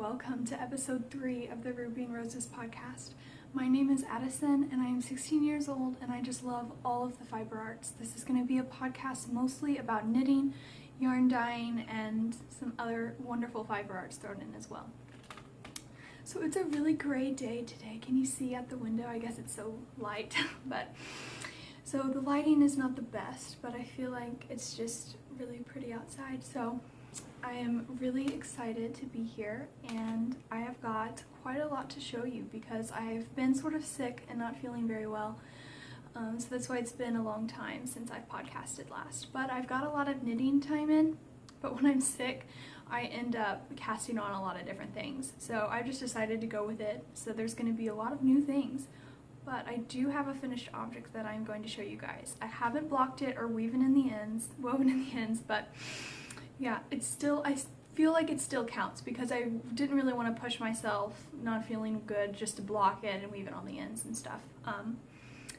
welcome to episode 3 of the Ruby and Roses podcast. My name is Addison and I am 16 years old and I just love all of the fiber arts. This is going to be a podcast mostly about knitting, yarn dyeing, and some other wonderful fiber arts thrown in as well. So it's a really gray day today. Can you see out the window? I guess it's so light, so the lighting is not the best, but I feel like it's just really pretty outside. So I am really excited to be here, and I have got quite a lot to show you because I've been sort of sick and not feeling very well. So that's why it's been a long time since I've podcasted last. But I've got a lot of knitting time in, but when I'm sick, I end up casting on a lot of different things. So I just decided to go with it. So there's going to be a lot of new things, but I do have a finished object that I'm going to show you guys. I haven't blocked it or woven in the ends, but yeah, it's still, I feel like it still counts because I didn't really want to push myself not feeling good just to block it and weave it on the ends and stuff.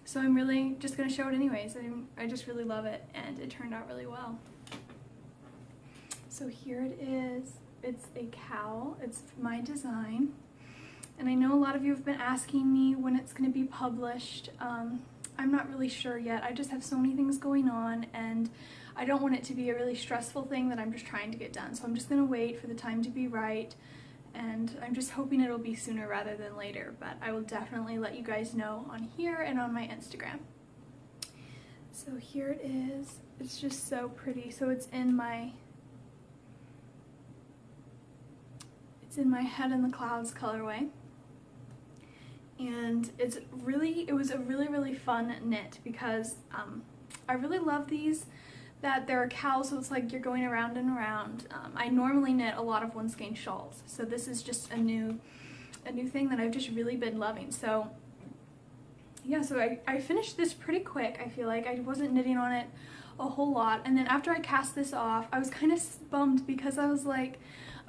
So I'm really just going to show it anyways. I just really love it, and it turned out really well. So here it is. It's a cowl. It's my design. And I know a lot of you have been asking me when it's going to be published. I'm not really sure yet. I just have so many things going on, and I don't want it to be a really stressful thing that I'm just trying to get done. So I'm just going to wait for the time to be right, and I'm just hoping it'll be sooner rather than later, but I will definitely let you guys know on here and on my Instagram. So here it is. It's just so pretty. So it's in my Head in the Clouds colorway. And it was a really fun knit because I really love these, that they're a cowl, so it's like you're going around and around. I normally knit a lot of one skein shawls, so this is just a new thing that I've just really been loving. So yeah, so I finished this pretty quick. I feel like I wasn't knitting on it a whole lot, and then after I cast this off, I was kind of bummed because I was like,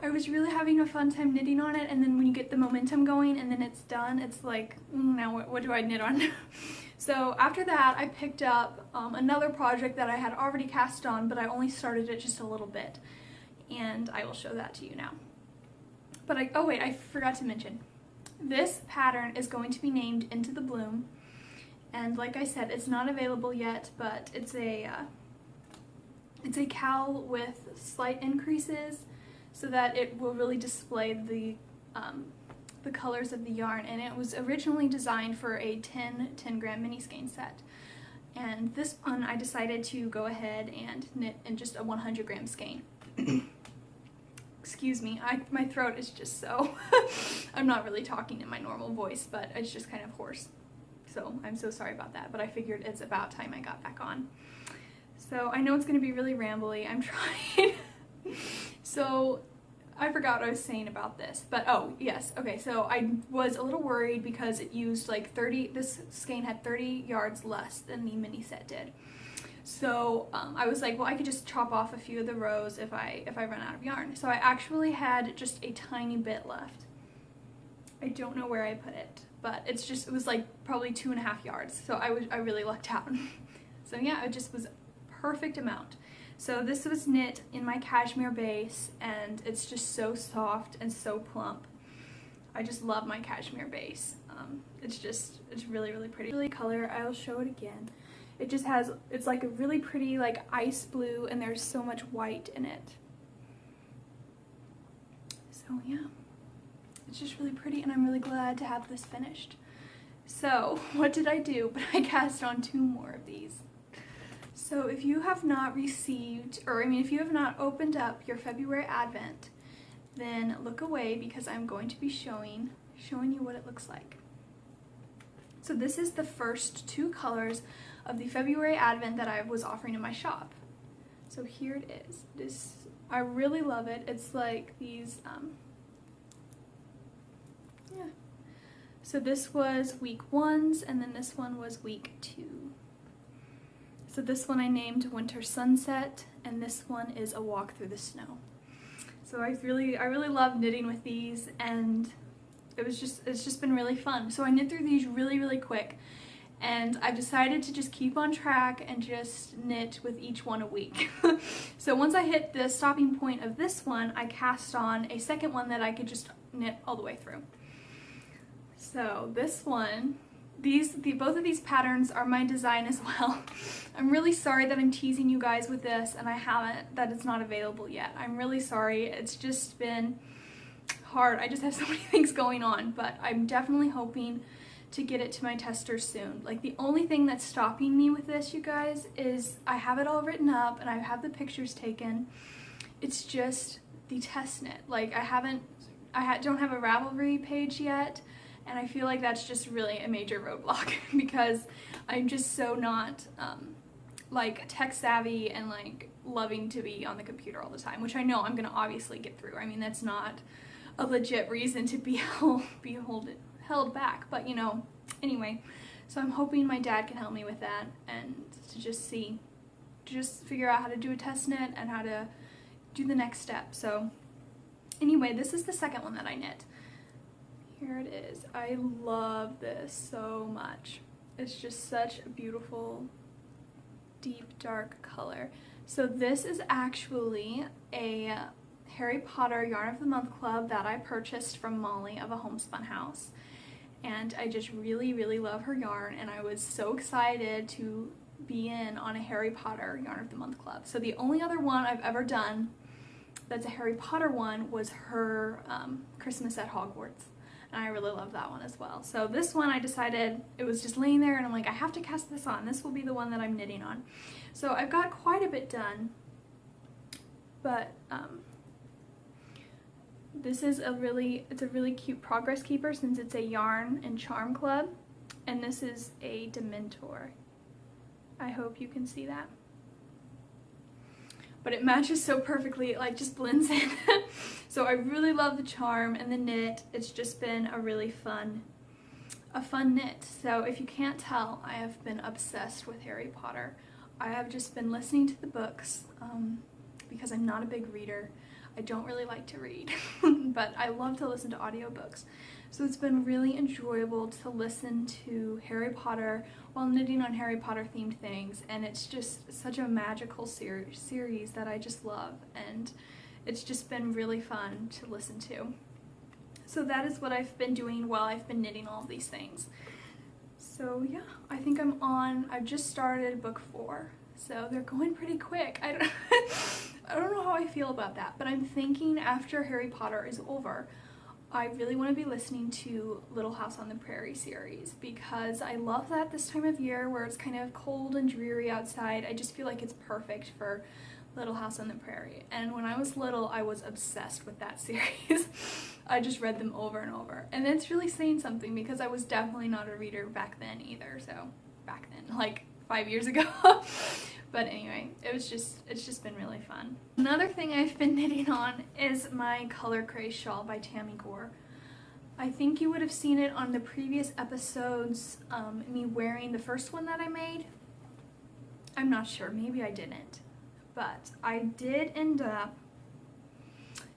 I was really having a fun time knitting on it, and then when you get the momentum going and then it's done, it's like, now what do I knit on? So after that, I picked up another project that I had already cast on, but I only started it just a little bit, and I will show that to you now. But oh wait, I forgot to mention, this pattern is going to be named Into the Bloom, and like I said, it's not available yet, but it's a cowl with slight increases, so that it will really display the colors of the yarn. And it was originally designed for a 10-gram mini skein set. And this one I decided to go ahead and knit in just a 100-gram skein. Excuse me, my throat is just so... I'm not really talking in my normal voice, but it's just kind of hoarse. So I'm so sorry about that, but I figured it's about time I got back on. So I know it's going to be really rambly. I'm trying... So I forgot what I was saying about this, but oh yes, okay, so I was a little worried because it used like this skein had 30 yards less than the mini set did. So I was like, well, I could just chop off a few of the rows if I run out of yarn. So I actually had just a tiny bit left. I don't know where I put it, but it was like probably 2.5 yards. So I really lucked out. So yeah, it just was a perfect amount. So this was knit in my cashmere base, and it's just so soft and so plump. I just love my cashmere base. It's really pretty color. I'll show it again. It just has, it's like a really pretty like ice blue, and there's so much white in it. So yeah, it's just really pretty, and I'm really glad to have this finished. So what did I do? But I cast on 2 more of these. So if you have not received, if you have not opened up your February Advent, then look away because I'm going to be showing you what it looks like. So this is the first 2 colors of the February Advent that I was offering in my shop. So here it is. I really love it. It's like these, yeah. So this was week 1's, and then this one was week 2. So this one I named Winter Sunset, and this one is A Walk Through the Snow. So I really love knitting with these, and it's just been really fun. So I knit through these really quick, and I've decided to just keep on track and just knit with each one a week. So once I hit the stopping point of this one, I cast on a second one that I could just knit all the way through. So this one, both of these patterns are my design as well. I'm really sorry that I'm teasing you guys with this and that it's not available yet. I'm really sorry. It's just been hard. I just have so many things going on, but I'm definitely hoping to get it to my testers soon. Like, the only thing that's stopping me with this, you guys, is I have it all written up and I have the pictures taken. It's just the test knit. Like, don't have a Ravelry page yet, and I feel like that's just really a major roadblock because I'm just so not like tech savvy and like loving to be on the computer all the time, which I know I'm gonna obviously get through. I mean, that's not a legit reason to be held back, but you know, anyway, so I'm hoping my dad can help me with that and to just figure out how to do a test knit and how to do the next step. So anyway, this is the second one that I knit. Here it is. I love this so much. It's just such a beautiful deep dark color. So this is actually a Harry Potter Yarn of the Month Club that I purchased from Molly of A Homespun House. And I just really, really love her yarn, and I was so excited to be in on a Harry Potter Yarn of the Month Club. So the only other one I've ever done that's a Harry Potter one was her Christmas at Hogwarts, and I really love that one as well. So this one, I decided, it was just laying there and I'm like, I have to cast this on. This will be the one that I'm knitting on. So I've got quite a bit done, but this is it's a really cute progress keeper since it's a yarn and charm club, and this is a Dementor. I hope you can see that. But it matches so perfectly, it like just blends in. So I really love the charm and the knit. It's just been a really fun knit. So if you can't tell, I have been obsessed with Harry Potter. I have just been listening to the books because I'm not a big reader. I don't really like to read, but I love to listen to audiobooks. So it's been really enjoyable to listen to Harry Potter while knitting on Harry Potter themed things, and it's just such a magical series that I just love, and it's just been really fun to listen to. So that is what I've been doing while I've been knitting all of these things. So yeah, I think I've just started book 4. So they're going pretty quick. I don't know how I feel about that, but I'm thinking after Harry Potter is over, I really want to be listening to Little House on the Prairie series because I love that this time of year where it's kind of cold and dreary outside. I just feel like it's perfect for Little House on the Prairie. And when I was little, I was obsessed with that series. I just read them over and over. And it's really saying something because I was definitely not a reader back then either. So back then, like 5 years ago. But anyway, it's just been really fun. Another thing I've been knitting on is my color Craze Shawl by Tammy Gore. I think you would have seen it on the previous episodes, me wearing the first one that I made. I'm not sure, maybe I didn't. But I did end up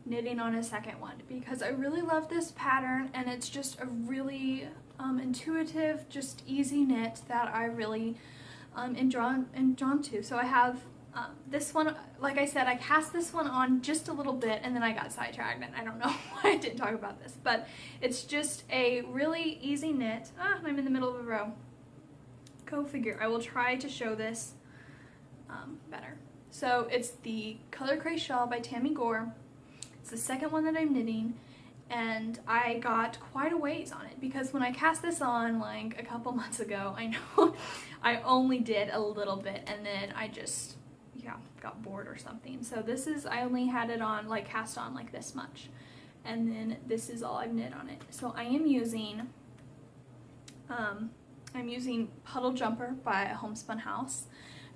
knitting on a second one because I really love this pattern, and it's just a really intuitive, just easy knit that I really am drawn to. So I have this one, like I said, I cast this one on just a little bit and then I got sidetracked, and I don't know why I didn't talk about this, but it's just a really easy knit. I'm in the middle of a row. Go figure. I will try to show this better. So it's the Color Craze Shawl by Tammy Gore. It's the second one that I'm knitting, and I got quite a ways on it because when I cast this on like a couple months ago, I know I only did a little bit and then I just, yeah, got bored or something. So this is, I only had it on, like cast on like this much, and then this is all I've knit on it. So I am using, I'm using Puddle Jumper by A Homespun House,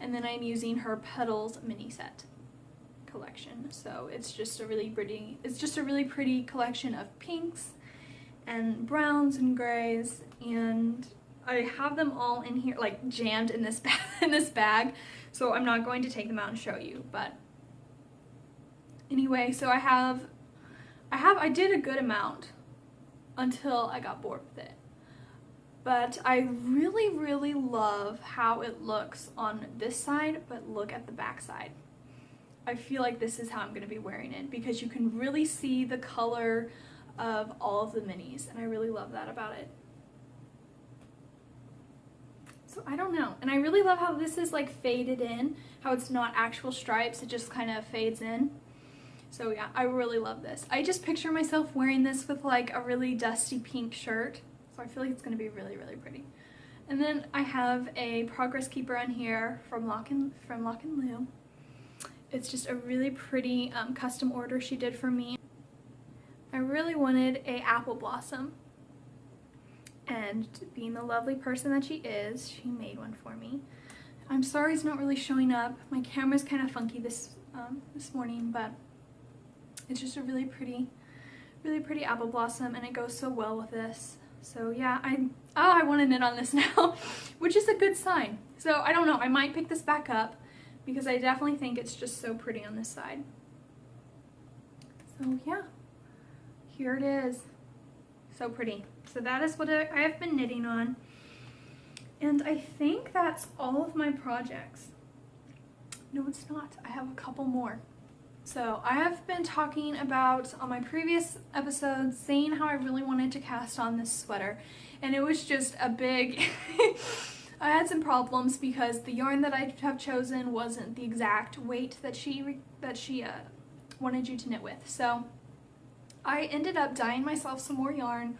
and then I'm using her Petals mini set collection. So it's just a really pretty collection of pinks and browns and grays, and I have them all in here like jammed in this bag, so I'm not going to take them out and show you. But anyway, so I did a good amount until I got bored with it. But I really love how it looks on this side, but look at the back side. I feel like this is how I'm going to be wearing it because you can really see the color of all of the minis, and I really love that about it. So I don't know, and I really love how this is like faded in, how it's not actual stripes, it just kind of fades in. So yeah, I really love this. I just picture myself wearing this with like a really dusty pink shirt, so I feel like it's going to be really pretty. And then I have a progress keeper on here from Lock and Lou. It's just a really pretty custom order she did for me. I really wanted a apple blossom, and being the lovely person that she is, she made one for me. I'm sorry it's not really showing up. My camera's kind of funky this morning, but it's just a really pretty apple blossom, and it goes so well with this. So yeah, I want to knit on this now, which is a good sign. So I don't know, I might pick this back up because I definitely think it's just so pretty on this side. So yeah, here it is. So pretty. So that is what I have been knitting on. And I think that's all of my projects. No, it's not. I have a couple more. So I have been talking about on my previous episodes saying how I really wanted to cast on this sweater, and it was just a big I had some problems because the yarn that I have chosen wasn't the exact weight that she wanted you to knit with. So I ended up dyeing myself some more yarn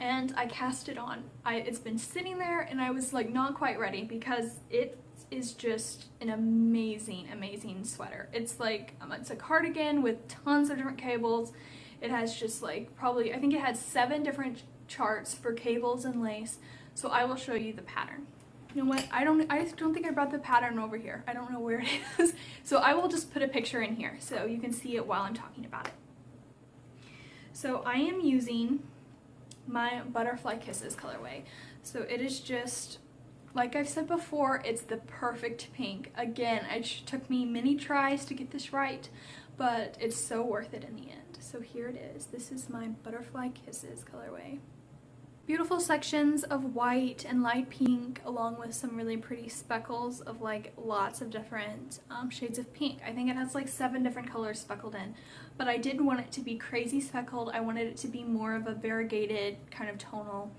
and I cast it on. It's been sitting there and I was like not quite ready because it is just an amazing sweater. It's like it's a cardigan with tons of different cables. It has just like probably, I think it had 7 different charts for cables and lace. So I will show you the pattern. You know what, I just don't think I brought the pattern over here. I don't know where it is. So I will just put a picture in here so you can see it while I'm talking about it. So I am using my Butterfly Kisses colorway. So it is just, like I've said before, it's the perfect pink. Again, it took me many tries to get this right, but it's so worth it in the end. So here it is. This is my Butterfly Kisses colorway. Beautiful sections of white and light pink along with some really pretty speckles of like lots of different shades of pink. I think it has like 7 different colors speckled in, but I didn't want it to be crazy speckled. I wanted it to be more of a variegated kind of tonal.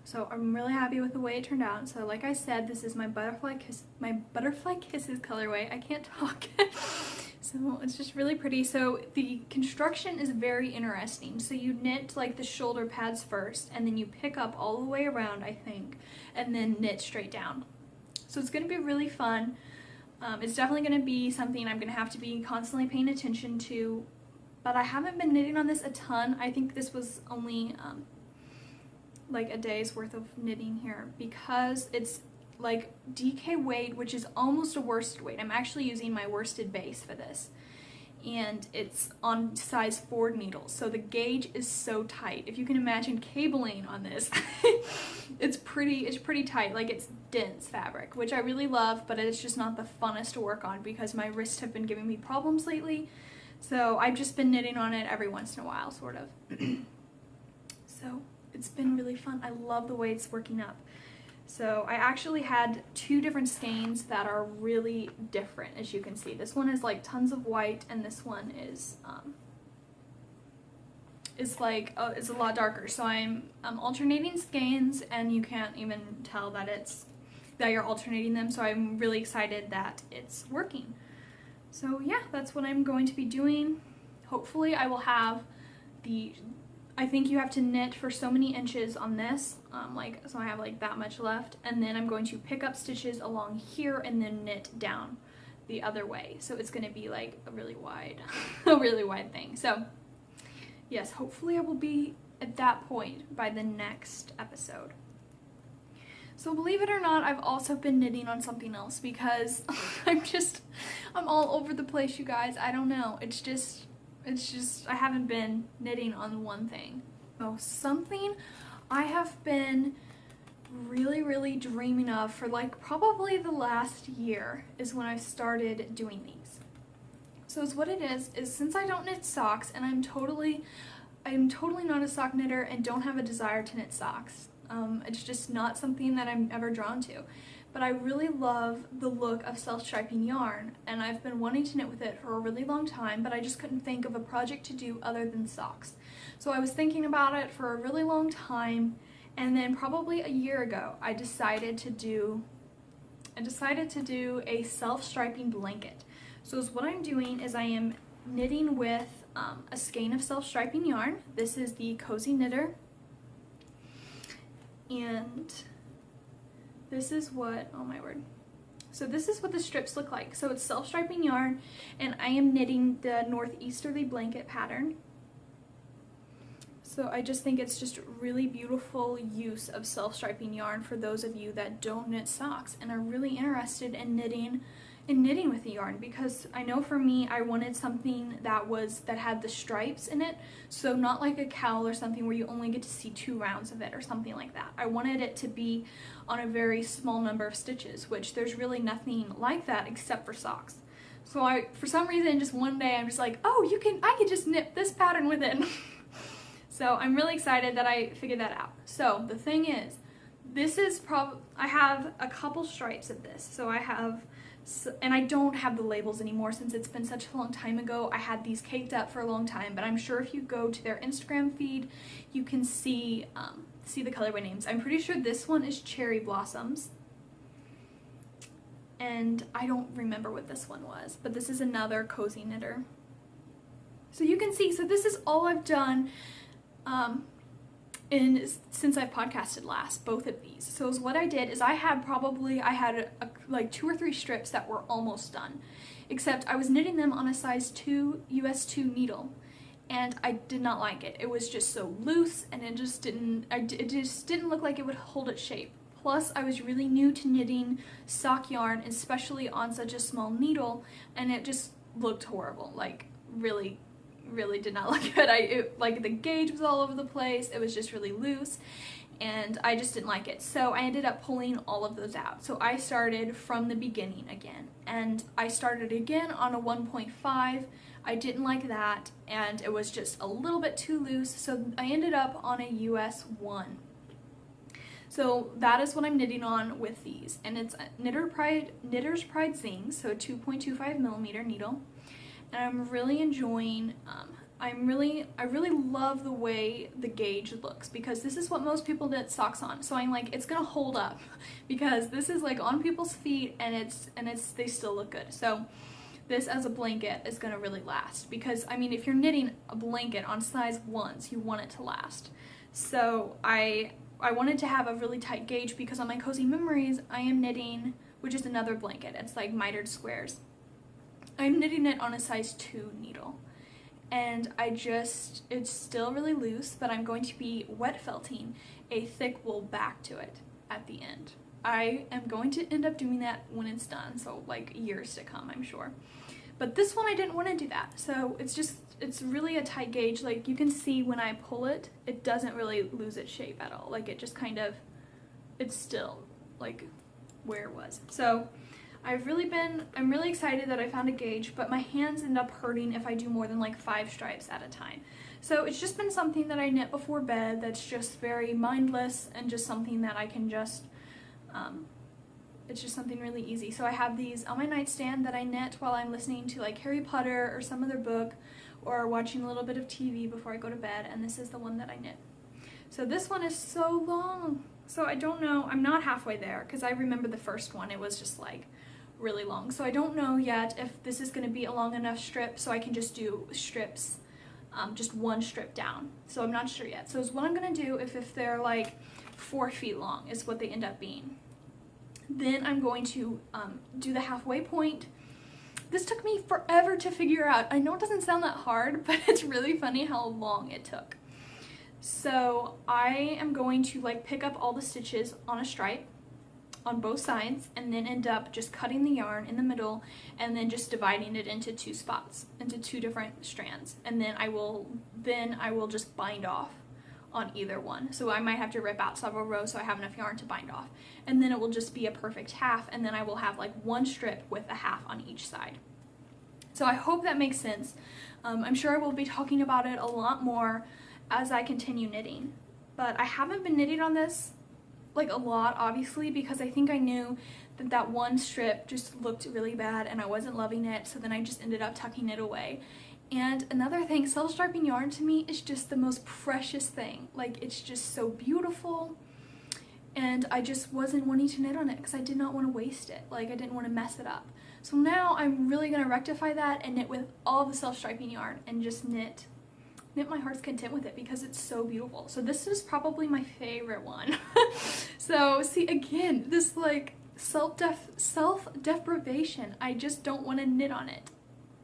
So I'm really happy with the way it turned out. So like I said, this is my Butterfly Kisses colorway. I can't talk. So it's just really pretty. So the construction is very interesting. So you knit like the shoulder pads first and then you pick up all the way around, I think, and then knit straight down. So it's going to be really fun. It's definitely going to be something I'm going to have to be constantly paying attention to, but I haven't been knitting on this a ton. I think this was only like a day's worth of knitting here because it's like DK weight, which is almost a worsted weight. I'm actually using my worsted base for this, and it's on size 4 needles, so the gauge is so tight. If you can imagine cabling on this, it's pretty tight. Like, it's dense fabric, which I really love, but it's just not the funnest to work on because my wrists have been giving me problems lately. So I've just been knitting on it every once in a while, sort of. So it's been really fun. I love the way it's working up. So I actually had 2 different skeins that are really different, as you can see. This one is like tons of white, and this one is like it's a lot darker. So I'm alternating skeins, and you can't even tell that you're alternating them. So I'm really excited that it's working. So yeah, that's what I'm going to be doing. Hopefully I will have I think you have to knit for so many inches on this, so I have like that much left, and then I'm going to pick up stitches along here and then knit down the other way. So it's going to be like a really wide, thing. So yes, hopefully I will be at that point by the next episode. So believe it or not, I've also been knitting on something else because I'm all over the place, you guys. I don't know. It's just I haven't been knitting on one thing. So something I have been really dreaming of for like probably the last year is when I started doing these. So what it is since I don't knit socks, and I'm totally not a sock knitter and don't have a desire to knit socks. It's just not something that I'm ever drawn to. But I really love the look of self-striping yarn, and I've been wanting to knit with it for a really long time, but I just couldn't think of a project to do other than socks. So I was thinking about it for a really long time, and then probably a year ago I decided to do a self-striping blanket. So what I'm doing is I am knitting with a skein of self-striping yarn. This is the Cozy Knitter, and this is what, oh my word. So this is what the strips look like. So it's self-striping yarn, and I am knitting the northeasterly blanket pattern. So I just think it's just really beautiful use of self-striping yarn for those of you that don't knit socks and are really interested in knitting with the yarn, because I know for me I wanted something that had the stripes in it, so not like a cowl or something where you only get to see 2 rounds of it or something like that. I wanted it to be on a very small number of stitches, which there's really nothing like that except for socks. So for some reason, just one day I'm just like, oh, I could just knit this pattern with it. So I'm really excited that I figured that out. So the thing is, I have a couple stripes of this. So I have, and I don't have the labels anymore since it's been such a long time ago. I had these caked up for a long time, but I'm sure if you go to their Instagram feed, you can see the colorway names. I'm pretty sure this one is Cherry Blossoms, and I don't remember what this one was, but this is another Cozy Knitter. So you can see, so this is all I've done since I podcasted last, both of these. So what I did is I had like 2 or 3 strips that were almost done, except I was knitting them on a size 2 US 2 needle, and I did not like it. It was just so loose, and it just didn't look like it would hold its shape. Plus, I was really new to knitting sock yarn, especially on such a small needle, and it just looked horrible. Like, really did not look good. Like the gauge was all over the place. It was just really loose, and I just didn't like it. So I ended up pulling all of those out. So I started from the beginning again, and I started again on a 1.5. I didn't like that, and it was just a little bit too loose, so I ended up on a US 1. So that is what I'm knitting on with these, and it's Knitter's Pride Zing, so 2.25 millimeter needle. And I'm really enjoying, I really love the way the gauge looks, because this is what most people knit socks on. So I'm like, it's gonna hold up, because this is like on people's feet, and they still look good. So this as a blanket is gonna really last, because I mean, if you're knitting a blanket on size 1s, you want it to last. So I wanted to have a really tight gauge, because on my Cozy Memories I am knitting, which is another blanket, it's like mitered squares. I'm knitting it on a size 2 needle, and it's still really loose, but I'm going to be wet felting a thick wool back to it at the end. I am going to end up doing that when it's done, so like years to come, I'm sure. But this one I didn't want to do that, so it's really a tight gauge. Like you can see when I pull it, it doesn't really lose its shape at all. Like it just it's still like where it was. So I'm really excited that I found a gauge, but my hands end up hurting if I do more than like 5 stripes at a time. So it's just been something that I knit before bed that's just very mindless, and just something that I can just, it's just something really easy. So I have these on my nightstand that I knit while I'm listening to like Harry Potter or some other book, or watching a little bit of TV before I go to bed, and this is the one that I knit. So this one is so long. So I don't know, I'm not halfway there, because I remember the first one, it was just like really long. So I don't know yet if this is going to be a long enough strip so I can just do strips, just 1 strip down. So I'm not sure yet. So what I'm going to do, if they're like 4 feet long is what they end up being, then I'm going to do the halfway point. This took me forever to figure out. I know it doesn't sound that hard, but it's really funny how long it took. So I am going to like pick up all the stitches on a stripe on both sides, and then end up just cutting the yarn in the middle, and then just dividing it into 2 spots, into 2 different strands, and then I will just bind off on either one. So I might have to rip out several rows so I have enough yarn to bind off, and then it will just be a perfect half, and then I will have like 1 strip with a half on each side. So I hope that makes sense. I'm sure I will be talking about it a lot more as I continue knitting, but I haven't been knitting on this like a lot, obviously, because I think I knew that that one strip just looked really bad and I wasn't loving it, so then I just ended up tucking it away. And another thing, self-striping yarn to me is just the most precious thing. Like, it's just so beautiful, and I just wasn't wanting to knit on it because I did not want to waste it. Like, I didn't want to mess it up. So now I'm really going to rectify that and knit with all the self-striping yarn and just knit my heart's content with it because it's so beautiful. So this is probably my favorite one. So see, again, this like self-deprivation. I just don't want to knit on it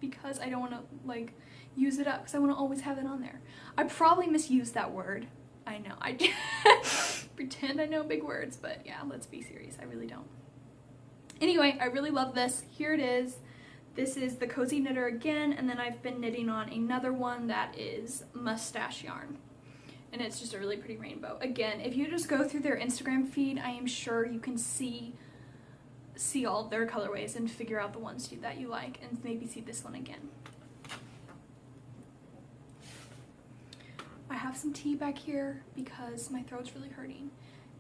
because I don't want to like use it up because I want to always have it on there. I probably misused that word. I know. I pretend I know big words, but yeah, let's be serious. I really don't. Anyway, I really love this. Here it is. This is the Cozy Knitter again, and then I've been knitting on another one that is mustache yarn. And it's just a really pretty rainbow. Again, if you just go through their Instagram feed, I am sure you can see all their colorways and figure out the ones that you like, and maybe see this one again. I have some tea back here because my throat's really hurting.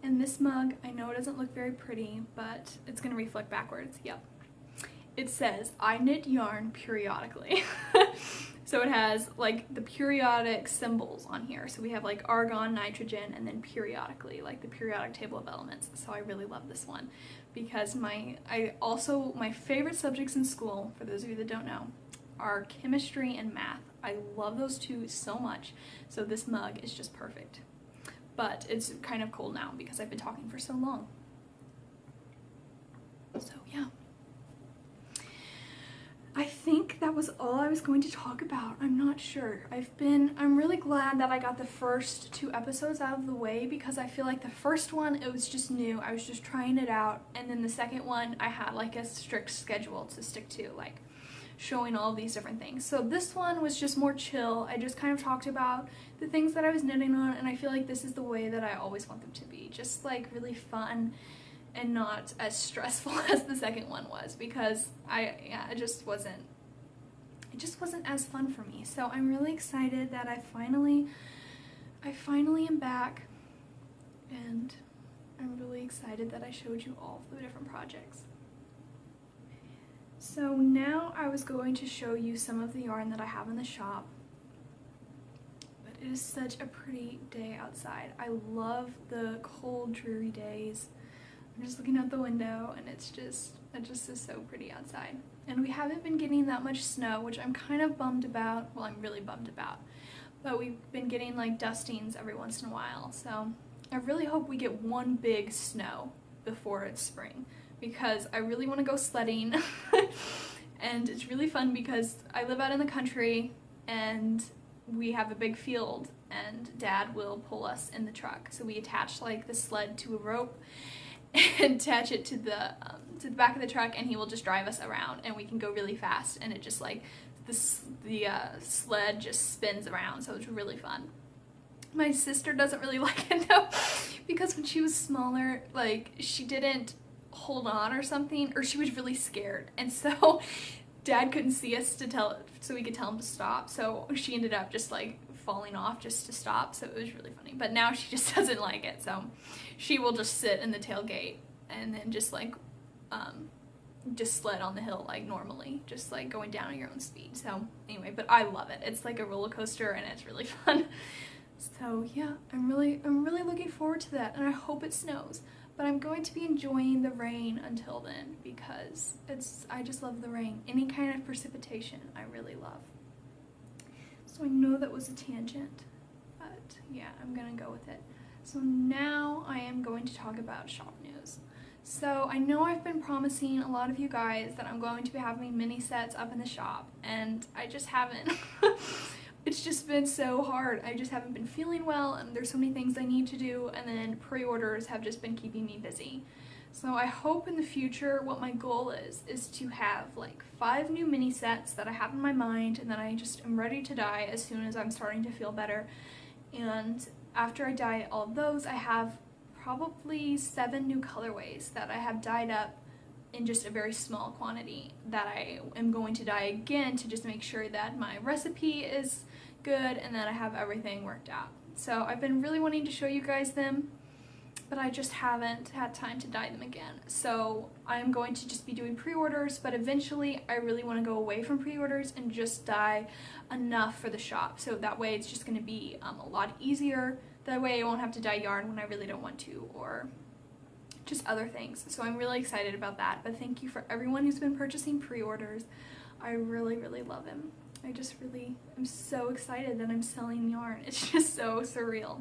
And this mug, I know it doesn't look very pretty, but it's gonna reflect backwards. Yep. It says, I knit yarn periodically. So it has like the periodic symbols on here. So we have like argon, nitrogen, and then periodically, like the periodic table of elements. So I really love this one because my favorite subjects in school, for those of you that don't know, are chemistry and math. I love those two so much. So this mug is just perfect. But it's kind of cold now because I've been talking for so long. So yeah. I think that was all I was going to talk about. I'm not sure. I'm really glad that I got the first 2 episodes out of the way because I feel like the first one, it was just new. I was just trying it out. And then the second one, I had like a strict schedule to stick to, like showing all these different things. So this one was just more chill. I just kind of talked about the things that I was knitting on, and I feel like this is the way that I always want them to be. Just like really fun and not as stressful as the second one was because it just wasn't as fun for me. So I'm really excited that I finally am back, and I'm really excited that I showed you all of the different projects. So now I was going to show you some of the yarn that I have in the shop, but it is such a pretty day outside. I love the cold, dreary days. I'm just looking out the window and it just is so pretty outside. And we haven't been getting that much snow, which I'm kind of bummed about. Well, I'm really bummed about. But we've been getting like dustings every once in a while. So I really hope we get one big snow before it's spring because I really want to go sledding. And it's really fun because I live out in the country and we have a big field and Dad will pull us in the truck. So we attach like the sled to a rope and attach it to the back of the truck, and he will just drive us around and we can go really fast, and it just like the sled just spins around, so it's really fun. My sister doesn't really like it though because when she was smaller, like she didn't hold on or something, or she was really scared, and so Dad couldn't see us so we could tell him to stop, so she ended up just like falling off just to stop, so it was really funny. But now she just doesn't like it, so she will just sit in the tailgate and then just like just sled on the hill like normally, just like going down at your own speed. So anyway, but I love it. It's like a roller coaster and it's really fun. So yeah, I'm really looking forward to that, and I hope it snows. But I'm going to be enjoying the rain until then because I just love the rain. Any kind of precipitation I really love. So I know that was a tangent, but yeah, I'm gonna go with it. So now I am going to talk about shop news. So I know I've been promising a lot of you guys that I'm going to be having mini sets up in the shop, and I just haven't. It's just been so hard. I just haven't been feeling well, and there's so many things I need to do, and then pre-orders have just been keeping me busy. So I hope in the future what my goal is to have like 5 new mini sets that I have in my mind and that I just am ready to dye as soon as I'm starting to feel better. And after I dye all of those, I have probably 7 new colorways that I have dyed up in just a very small quantity that I am going to dye again to just make sure that my recipe is good and that I have everything worked out. So I've been really wanting to show you guys them. but I just haven't had time to dye them again. So I'm going to just be doing pre-orders, but eventually I really want to go away from pre-orders and just dye enough for the shop. So that way it's just going to be a lot easier. That way I won't have to dye yarn when I really don't want to, or just other things. So I'm really excited about that. But thank you for everyone who's been purchasing pre-orders. I really, really love them. I just really am so excited that I'm selling yarn. It's just so surreal.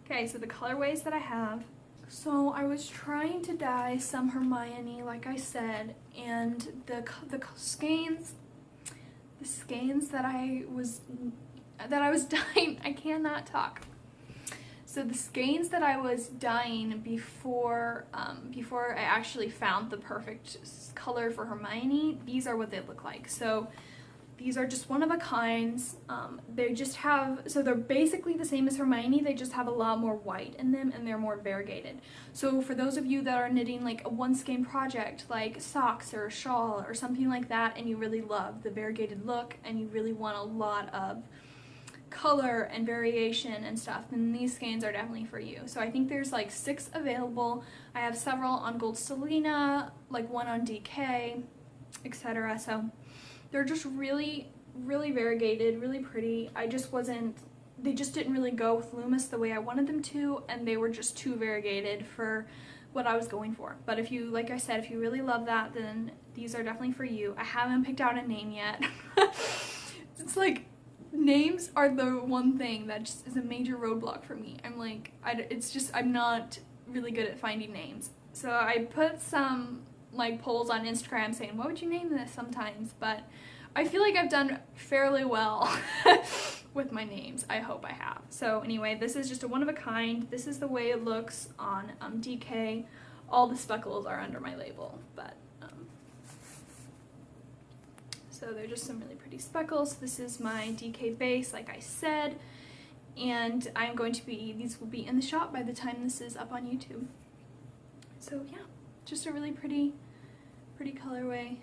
Okay, so the colorways that I have. So I was trying to dye some Hermione, like I said, and the skeins that I was dyeing, I cannot talk. So the skeins that I was dyeing before I actually found the perfect color for Hermione, these are what they look like. So these are just one of a kinds. They just have, so they're basically the same as Hermione, they just have a lot more white in them and they're more variegated. So for those of you that are knitting like a one skein project like socks or a shawl or something like that, and you really love the variegated look and you really want a lot of color and variation and stuff, then these skeins are definitely for you. So I think there's like 6 available. I have several on Gold Selena, like one on DK, etc. So they're just really, really variegated, really pretty. They just didn't really go with Loomis the way I wanted them to, and they were just too variegated for what I was going for. But if you, like I said, if you really love that, then these are definitely for you. I haven't picked out a name yet. It's like, names are the one thing that just is a major roadblock for me. I'm like, I'm not really good at finding names. So I put some like polls on Instagram saying, what would you name this sometimes? But I feel like I've done fairly well with my names. I hope I have. So anyway, this is just a one of a kind. This is the way it looks on DK. All the speckles are under my label, but so they're just some really pretty speckles. This is my DK base, like I said, and I'm going to be, these will be in the shop by the time this is up on YouTube. So yeah, just a really pretty colorway.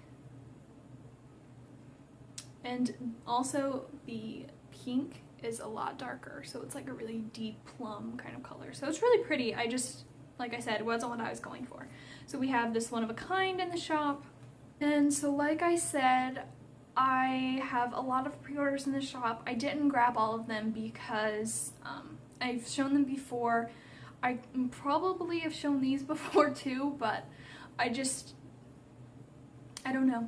And also the pink is a lot darker, so it's like a really deep plum kind of color. So it's really pretty. I just, like I said, wasn't what I was going for. So we have this one of a kind in the shop. And so like I said, I have a lot of pre-orders in the shop. I didn't grab all of them because I've shown them before. I probably have shown these before too, but I don't know.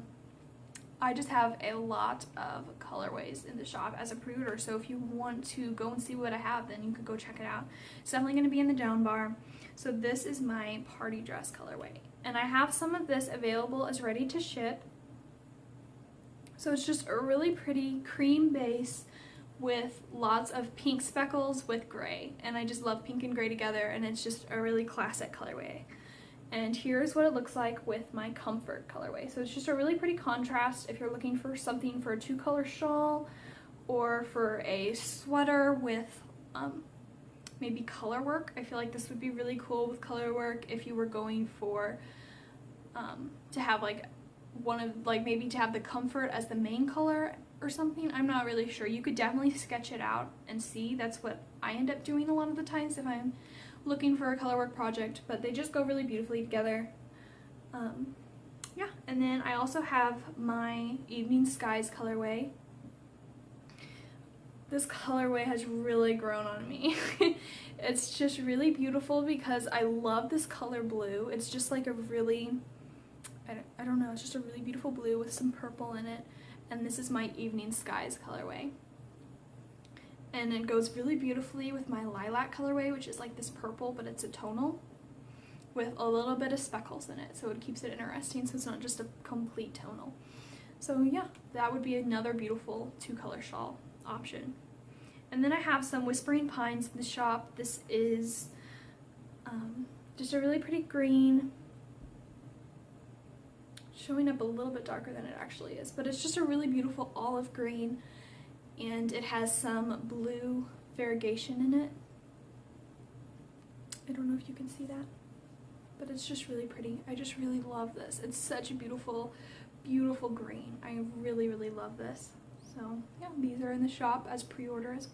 I just have a lot of colorways in the shop as a pre-order, so if you want to go and see what I have, then you could go check it out. It's definitely going to be in the down bar. So this is my party dress colorway, and I have some of this available as ready to ship. So it's just a really pretty cream base with lots of pink speckles with gray, and I just love pink and gray together, and it's just a really classic colorway. And here's what it looks like with my comfort colorway. So it's just a really pretty contrast if you're looking for something for a 2-color shawl or for a sweater with maybe color work. I feel like this would be really cool with color work if you were going for to have like maybe to have the comfort as the main color or something. I'm not really sure. You could definitely sketch it out and see. That's what I end up doing a lot of the times if I'm looking for a color work project, but they just go really beautifully together. Yeah, and then I also have my Evening Skies colorway. This colorway has really grown on me. It's just really beautiful because I love this color blue. It's just like a really, I don't know, it's just a really beautiful blue with some purple in it. And this is my Evening Skies colorway. And it goes really beautifully with my lilac colorway, which is like this purple, but it's a tonal with a little bit of speckles in it, so it keeps it interesting, so it's not just a complete tonal. So yeah, that would be another beautiful 2-color shawl option. And then I have some Whispering Pines in the shop. This is just a really pretty green, showing up a little bit darker than it actually is, but it's just a really beautiful olive green. And it has some blue variegation in it. I don't know if you can see that, but it's just really pretty. I just really love this. It's such a beautiful, beautiful green. I really, really love this. So yeah, these are in the shop as pre-orders.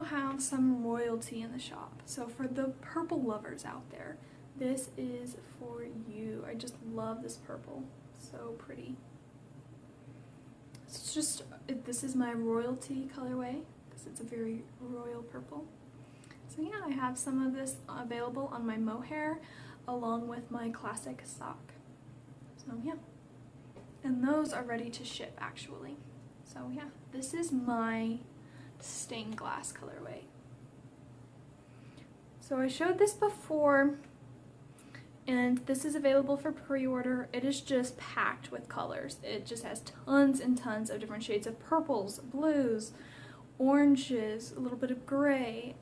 have some royalty in the shop. So for the purple lovers out there, this is for you. I just love this purple. So pretty. It's just, this is my royalty colorway because it's a very royal purple. So yeah, I have some of this available on my mohair along with my classic sock. So yeah. And those are ready to ship actually. So yeah, this is my stained glass colorway. So I showed this before, and this is available for pre-order. It is just packed with colors. It just has tons and tons of different shades of purples, blues, oranges, a little bit of gray,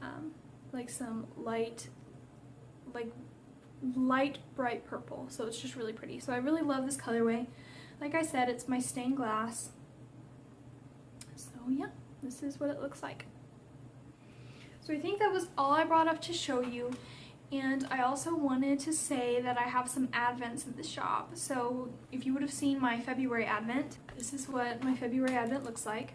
like some light bright purple. So it's just really pretty. So I really love this colorway. Like I said, it's my stained glass. So yeah, this is what it looks like. So I think that was all I brought up to show you. And I also wanted to say that I have some advents in the shop. So if you would have seen my February advent, this is what my February advent looks like.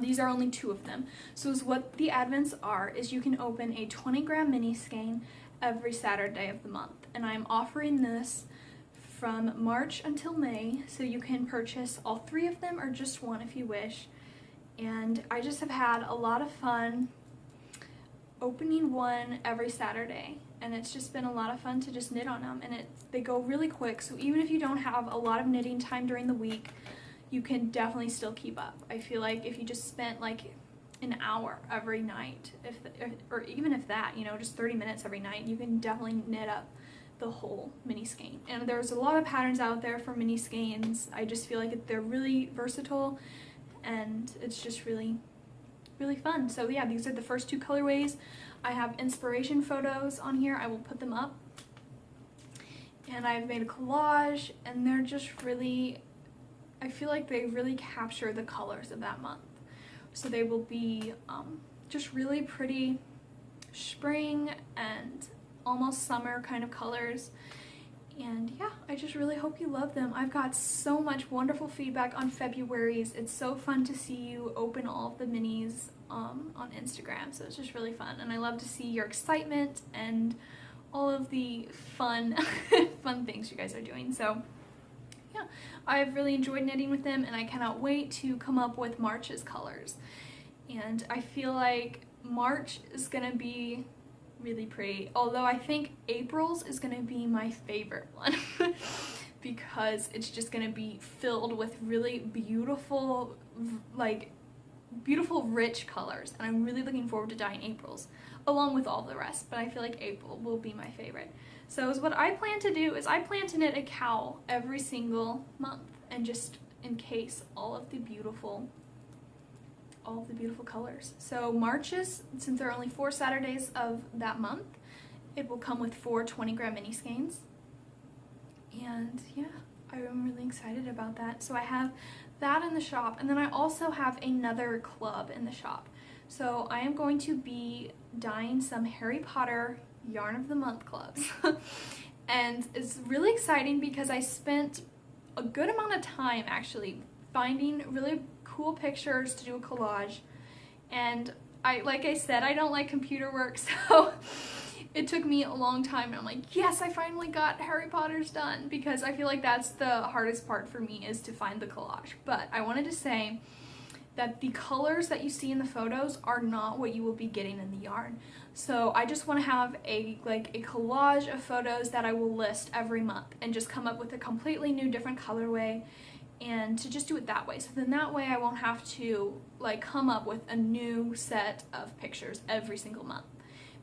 These are only 2 of them. So what the advents are is you can open a 20-gram mini skein every Saturday of the month. And I'm offering this from March until May, so you can purchase all 3 of them or just one if you wish. And I just have had a lot of fun opening one every Saturday, and it's just been a lot of fun to just knit on them, and they go really quick. So even if you don't have a lot of knitting time during the week, you can definitely still keep up. I feel like if you just spent like an hour every night, or even if that, you know, just 30 minutes every night, you can definitely knit up the whole mini skein. And there's a lot of patterns out there for mini skeins. I just feel like they're really versatile, and it's just really fun. So yeah, these are the first 2 colorways. I have inspiration photos on here. I will put them up. And I've made a collage, and they're just really, I feel like they really capture the colors of that month. So they will be just really pretty spring and almost summer kind of colors. And yeah, I just really hope you love them. I've got so much wonderful feedback on February's. It's so fun to see you open all of the minis on Instagram. So it's just really fun. And I love to see your excitement and all of the fun, fun things you guys are doing. So yeah, I've really enjoyed knitting with them, and I cannot wait to come up with March's colors. And I feel like March is gonna be really pretty, although I think April's is gonna be my favorite one because it's just gonna be filled with really beautiful, like beautiful rich colors, and I'm really looking forward to dyeing April's along with all the rest, but I feel like April will be my favorite. So what I plan to do is I plan to knit a cowl every single month, and just encase all of the beautiful colors. So March's, since there are only 4 Saturdays of that month, it will come with 4 20-gram mini skeins. And yeah, I'm really excited about that. So I have that in the shop, and then I also have another club in the shop. So I am going to be dyeing some Harry Potter Yarn of the Month clubs. And it's really exciting because I spent a good amount of time actually finding really cool pictures to do a collage, and like I said, I don't like computer work, so it took me a long time, and I'm like, yes, I finally got Harry Potter's done, because I feel like that's the hardest part for me, is to find the collage. But I wanted to say that the colors that you see in the photos are not what you will be getting in the yarn. So I just want to have a collage of photos that I will list every month, and just come up with a completely new different colorway, and to just do it that way. So then that way I won't have to like come up with a new set of pictures every single month,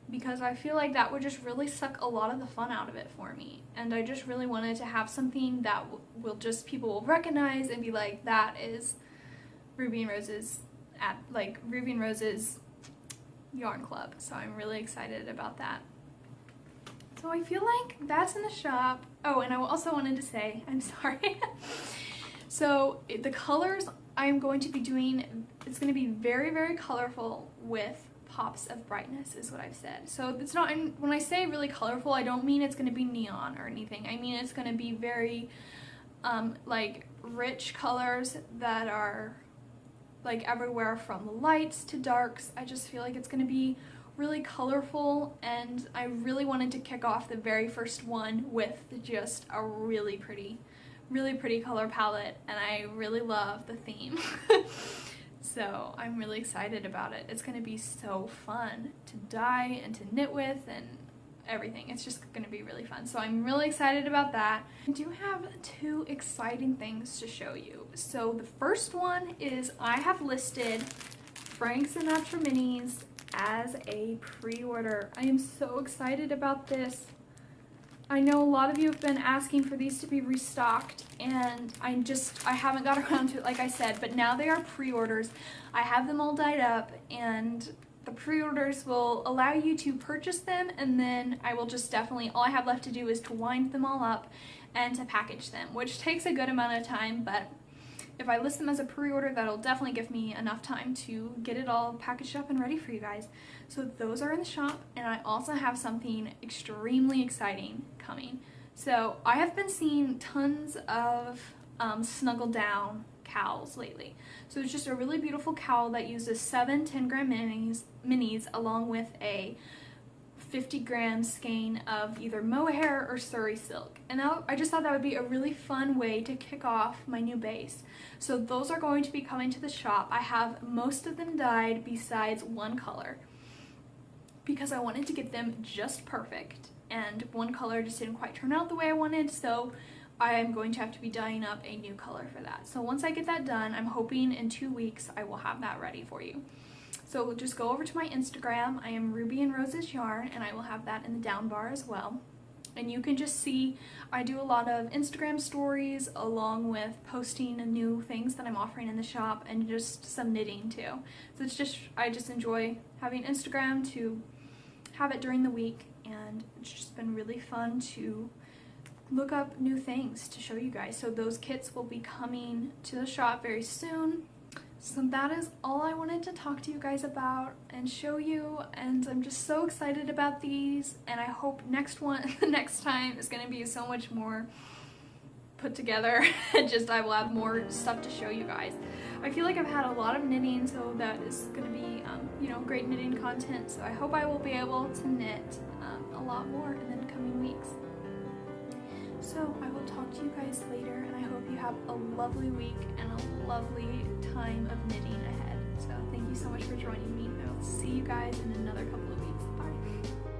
because I feel like that would just really suck a lot of the fun out of it for me. And I just really wanted to have something that will just, people will recognize and be like, that is Ruby and Rose's yarn club. So I'm really excited about that. So I feel like that's in the shop. Oh, and I also wanted to say, I'm sorry. So the colors I'm going to be doing, it's going to be very, very colorful with pops of brightness, is what I've said. So it's not, when I say really colorful, I don't mean it's going to be neon or anything. I mean it's going to be very like rich colors that are like everywhere from lights to darks. I just feel like it's going to be really colorful, and I really wanted to kick off the very first one with just a really pretty color palette, and I really love the theme. So I'm really excited about it. It's going to be so fun to dye and to knit with and everything. It's just going to be really fun. So I'm really excited about that. I do have 2 exciting things to show you. So the first one is I have listed Frank Sinatra Minis as a pre-order. I am so excited about this. I know a lot of you have been asking for these to be restocked, and I haven't got around to it, like I said, but now they are pre-orders. I have them all dyed up, and the pre-orders will allow you to purchase them, and then I will just definitely, all I have left to do is to wind them all up and to package them, which takes a good amount of time, but if I list them as a pre-order, that'll definitely give me enough time to get it all packaged up and ready for you guys. So those are in the shop, and I also have something extremely exciting coming. So I have been seeing tons of snuggle down cowls lately. So it's just a really beautiful cowl that uses 7 10-gram minis along with a 50-gram skein of either mohair or Surrey silk. And I just thought that would be a really fun way to kick off my new base. So those are going to be coming to the shop. I have most of them dyed besides one color because I wanted to get them just perfect, and one color just didn't quite turn out the way I wanted, so I am going to have to be dyeing up a new color for that. So once I get that done, I'm hoping in 2 weeks I will have that ready for you. So just go over to my Instagram. I am Ruby and Roses Yarn, and I will have that in the down bar as well. And you can just see I do a lot of Instagram stories along with posting new things that I'm offering in the shop, and just some knitting too. So it's just, I just enjoy having Instagram to have it during the week, and it's just been really fun to look up new things to show you guys. So those kits will be coming to the shop very soon. So that is all I wanted to talk to you guys about and show you, and I'm just so excited about these, and I hope the next time is going to be so much more put together. Just I will have more stuff to show you guys. I feel like I've had a lot of knitting, so that is going to be you know, great knitting content, so I hope I will be able to knit a lot more in the coming weeks. So I will talk to you guys later, and I hope you have a lovely week and a lovely time of knitting ahead. So thank you so much for joining me. I will see you guys in another couple of weeks.